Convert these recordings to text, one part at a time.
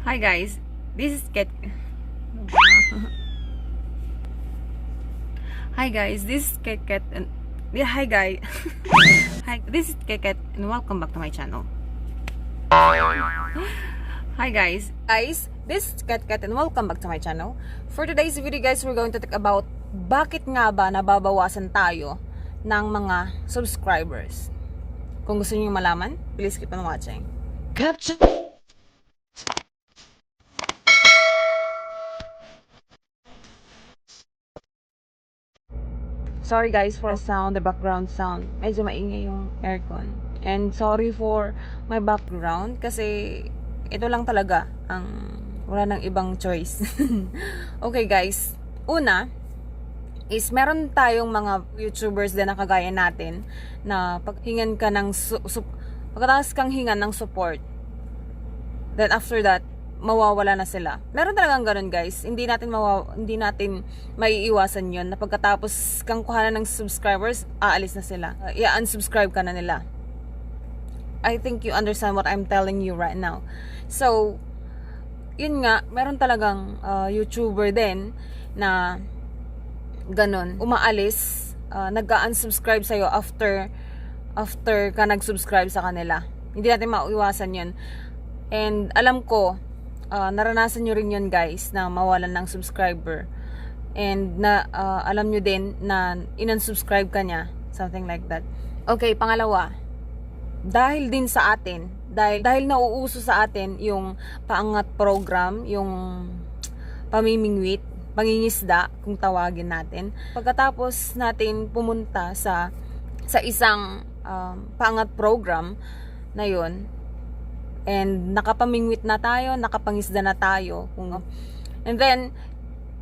Hi guys, this is Ket. Hi guys, this is Ket and yeah, hi guys. Hi, this is Ket and welcome back to my channel. Hi guys, this is Ket and welcome back to my channel. For today's video guys, we're going to talk about bakit nga ba nababawasan tayo ng mga subscribers. Kung gusto niyo malaman, please keep on watching. Captain. Sorry guys for the background sound. Medyo maingay yung aircon. And sorry for my background kasi ito lang talaga ang wala nang ibang choice. Okay guys, una is meron tayong mga YouTubers din na kagaya natin na paghingan ka ng pagkatapos kang hingan ng support, then after that mawawala na sila. Meron talagang ganun guys. Hindi natin maiiwasan 'yon na pagkatapos kang kuhanan ng subscribers, aalis na sila. I-unsubscribe ka na nila. I think you understand what I'm telling you right now. So, yun nga, meron talagang YouTuber din na ganun, umaalis, nag-unsubscribe sa'yo after ka nag-subscribe sa kanila. Hindi natin maiiwasan 'yon. And alam ko, naranasan nyo rin yun guys, na mawalan ng subscriber. And na alam nyo din na in-unsubscribe ka niya, something like that. Okay, pangalawa, dahil din sa atin, dahil nauuso sa atin yung paangat program, yung pamimingwit, pangingisda kung tawagin natin. Pagkatapos natin pumunta sa isang paangat program na yun, and nakapamingwit na tayo, nakapangisda na tayo, and then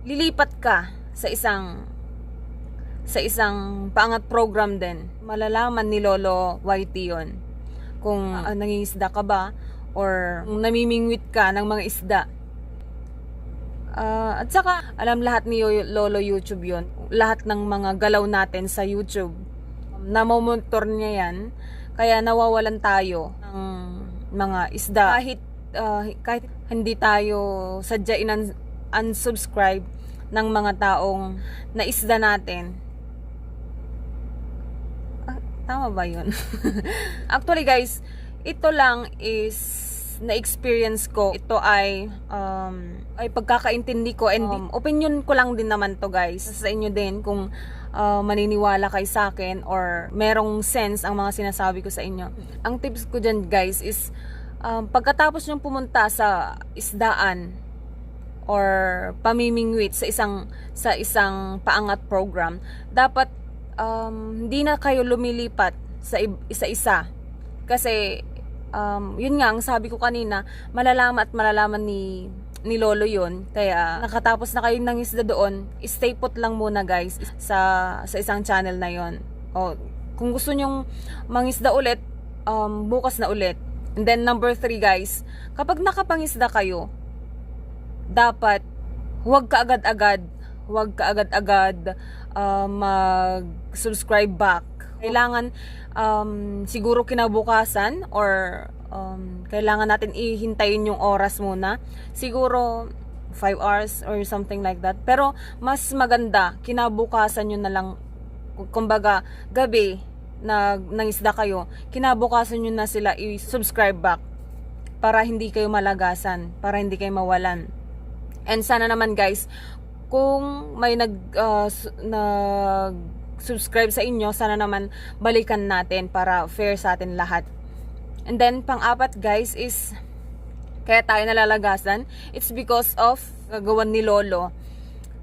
lilipat ka sa isang paangat program din. Malalaman ni Lolo Whitey yun kung nangingisda ka ba or namimingwit ka ng mga isda. At saka alam lahat ni Lolo YouTube yun, lahat ng mga galaw natin sa YouTube, namomonitor niya yan, kaya nawawalan tayo ng mga isda kahit hindi tayo sadya unsubscribe ng mga taong na isda natin. Tama ba yun? Actually guys, ito lang is na-experience ko. Ito ay pagkakaintindi ko and opinion ko lang din naman to guys. Sa inyo din kung maniniwala kay sa akin or merong sense ang mga sinasabi ko sa inyo. Ang tips ko dyan guys is pagkatapos nyong pumunta sa isdaan or pamimingwit sa isang paangat program, dapat hindi na kayo lumilipat sa isa-isa. Kasi yun nga ang sabi ko kanina, malalaman ni Lolo yun. Kaya nakatapos na kayo ng isda doon, stay put lang muna guys sa isang channel na yon. O kung gusto nyong mangisda ulit, bukas na ulit. And then number 3 guys, kapag nakapangisda kayo, dapat huwag ka agad-agad mag-subscribe back. Kailangan siguro kinabukasan or kailangan natin ihintayin yung oras muna. Siguro 5 hours or something like that. Pero mas maganda, kinabukasan nyo na lang, kumbaga gabi na nangisda kayo, kinabukasan nyo na sila i-subscribe back para hindi kayo malagasan, para hindi kayo mawalan. And sana naman guys, kung may nag-subscribe sa inyo, sana naman balikan natin para fair sa atin lahat. And then pang-apat guys is kaya tayo nalalagasan, it's because of gagawan ni Lolo.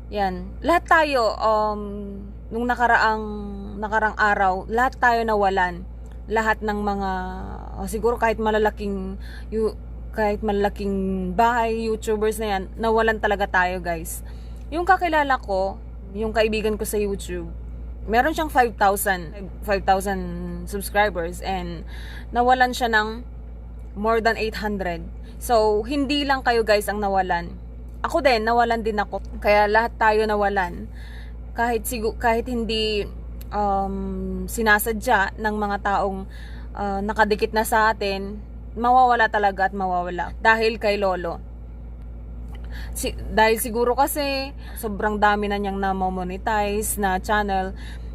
Yan, lahat tayo nung nakarang araw, lahat tayo nawalan. Lahat ng mga siguro kahit malalaking bahay, YouTubers na yan, nawalan talaga tayo guys. Yung kakilala ko, yung kaibigan ko sa YouTube, meron siyang 5,000 subscribers and nawalan siya ng more than 800. So, hindi lang kayo guys ang nawalan. Ako din, nawalan din ako. Kaya lahat tayo nawalan. Kahit hindi sinasadya ng mga taong nakadikit na sa atin, mawawala talaga at mawawala dahil kay Lolo. Dahil siguro kasi sobrang dami na niyang na-monetize na channel,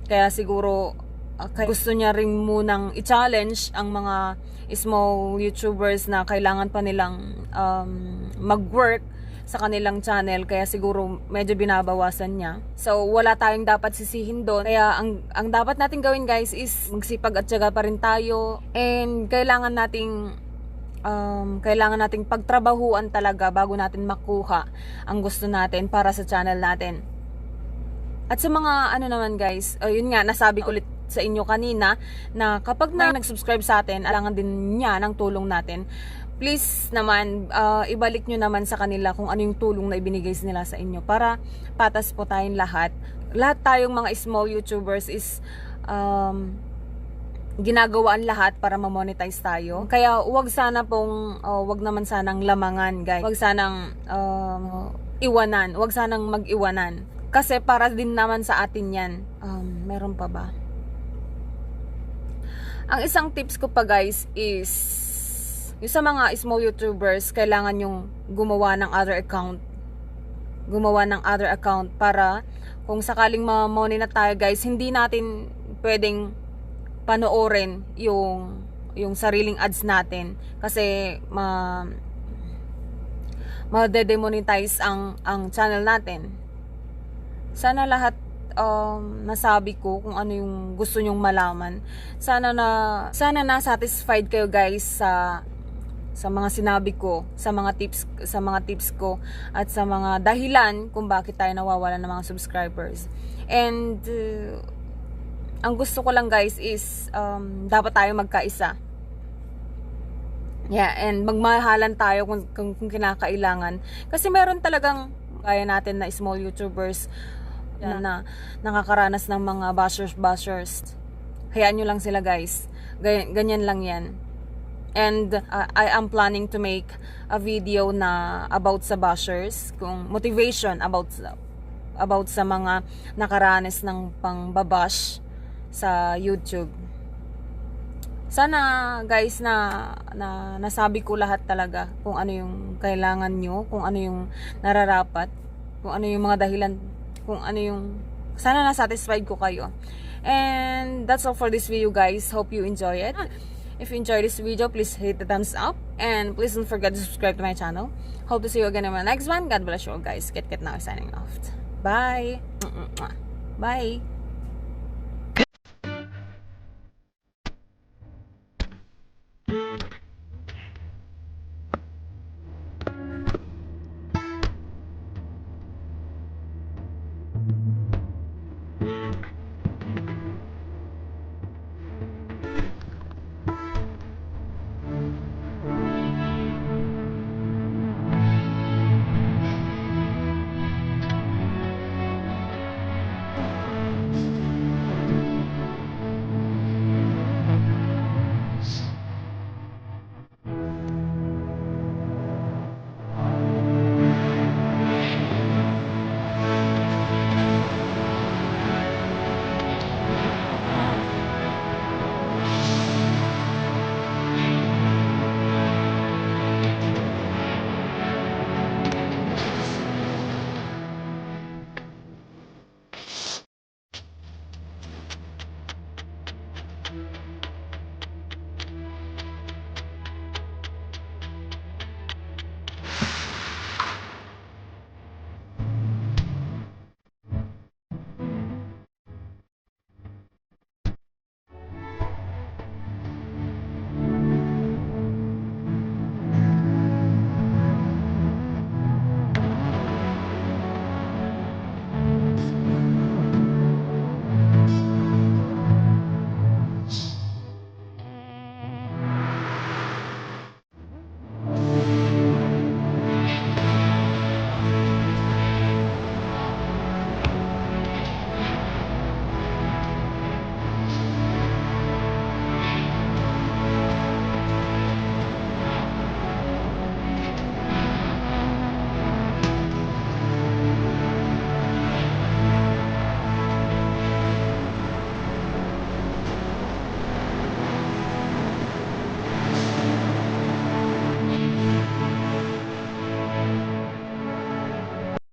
kaya siguro kaya gusto niya ring munang i-challenge ang mga small YouTubers na kailangan pa nilang mag-work sa kanilang channel, kaya siguro medyo binabawasan niya. So wala tayong dapat sisihin doon. Kaya ang dapat natin gawin guys is magsipag at tiyaga pa rin tayo, and kailangan nating pagtrabahuan talaga bago natin makuha ang gusto natin para sa channel natin. At sa mga naman guys, yun nga, nasabi ko ulit sa inyo kanina na kapag nag-subscribe sa atin, alangan din niya ng tulong natin. Please naman, ibalik nyo naman sa kanila kung ano yung tulong na ibinigay nila sa inyo para patas po tayong lahat. Lahat tayong mga small YouTubers is ginagawaan lahat para ma-monetize tayo. Kaya wag naman sanang lamangan guys. Wag sanang iwanan. Wag sanang mag-iwanan. Kasi para din naman sa atin yan. Meron pa ba? Ang isang tips ko pa guys is, yung sa mga small YouTubers, kailangan yung gumawa ng other account. Gumawa ng other account para kung sakaling ma-money na tayo guys, hindi natin pwedeng panoorin yung sariling ads natin. Kasi ma-demonetize ang channel natin. Sana lahat nasabi ko kung ano yung gusto nyong malaman. Sana na satisfied kayo guys sa mga sinabi ko, sa mga tips ko at sa mga dahilan kung bakit tayo nawawalan ng mga subscribers. And ang gusto ko lang guys is dapat tayo magkaisa. Yeah, and magmahalan tayo kung kinakailangan. Kasi meron talagang kaya natin na small YouTubers na nakakaranas ng mga bashers. Hayaan nyo lang sila guys. Ganyan lang yan. And I am planning to make a video na about sa bashers, kung motivation about sa mga nakaranas ng pangbabash sa YouTube. Sana guys na nasabi ko lahat talaga kung ano yung kailangan nyo, kung ano yung nararapat, kung ano yung mga dahilan, kung ano yung sana na-satisfied ko kayo. And that's all for this video guys. Hope you enjoy it. If you enjoyed this video, please hit the thumbs up. And please don't forget to subscribe to my channel. Hope to see you again in my next one. God bless you all guys. Get now signing off. Bye. Bye.